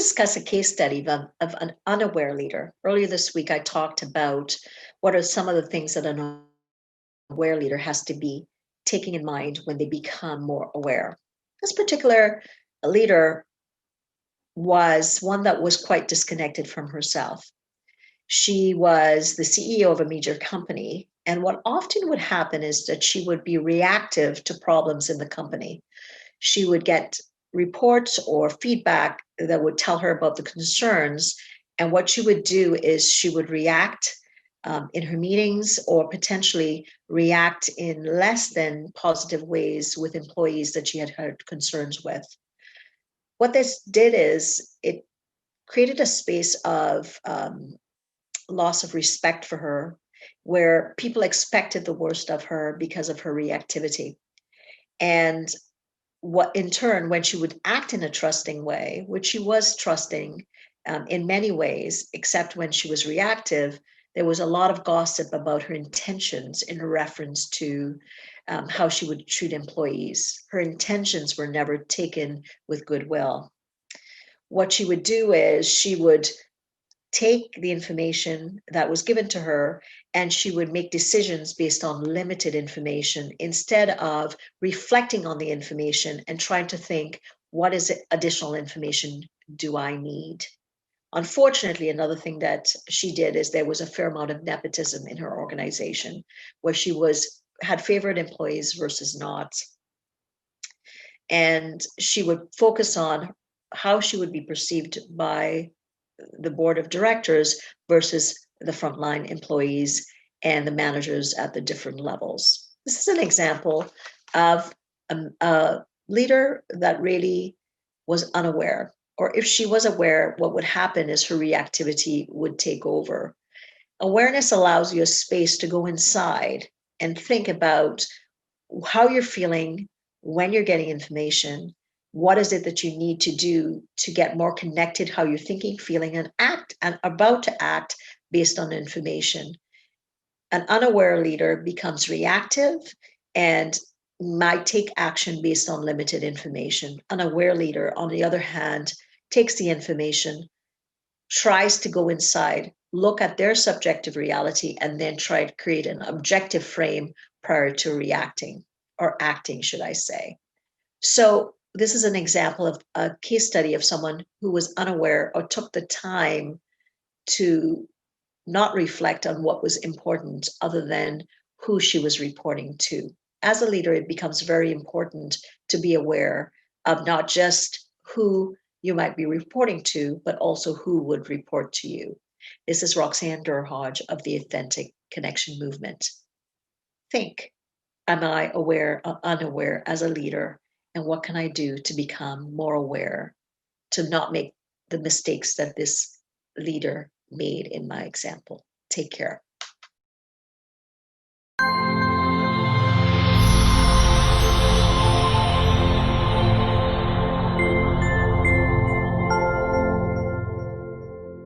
discuss a case study of an unaware leader. Earlier this week, I talked about what are some of the things that an aware leader has to be taking in mind when they become more aware. This particular leader was one that was quite disconnected from herself. She was the CEO of a major company. And what often would happen is that she would be reactive to problems in the company. She would get reports or feedback that would tell her about the concerns. And what she would do is she would react in her meetings or potentially react in less than positive ways with employees that she had had concerns with. What this did is it created a space of loss of respect for her, where people expected the worst of her because of her reactivity. And what in turn, when she would act in a trusting way, which she was trusting in many ways, except when she was reactive, there was a lot of gossip about her intentions in reference to how she would treat employees. Her intentions were never taken with goodwill. What she would do is she would take the information that was given to her and she would make decisions based on limited information instead of reflecting on the information and trying to think, what is additional information do I need? Unfortunately, another thing that she did is there was a fair amount of nepotism in her organization where she had favored employees versus not. And she would focus on how she would be perceived by the board of directors versus the frontline employees and the managers at the different levels. This is an example of a leader that really was unaware, or if she was aware, what would happen is her reactivity would take over. Awareness allows you a space to go inside and think about how you're feeling when you're getting information. What is it that you need to do to get more connected, how you're thinking, feeling, and act, and about to act based on information? An unaware leader becomes reactive and might take action based on limited information. An aware leader, on the other hand, takes the information, tries to go inside, look at their subjective reality, and then try to create an objective frame prior to reacting, or acting, should I say. So this is an example of a case study of someone who was unaware or took the time to not reflect on what was important other than who she was reporting to. As a leader, it becomes very important to be aware of not just who you might be reporting to, but also who would report to you. This is Roxanne Durhodge of the Authentic Connection Movement. Think, am I aware or unaware as a leader? And what can I do to become more aware, to not make the mistakes that this leader made in my example? Take care.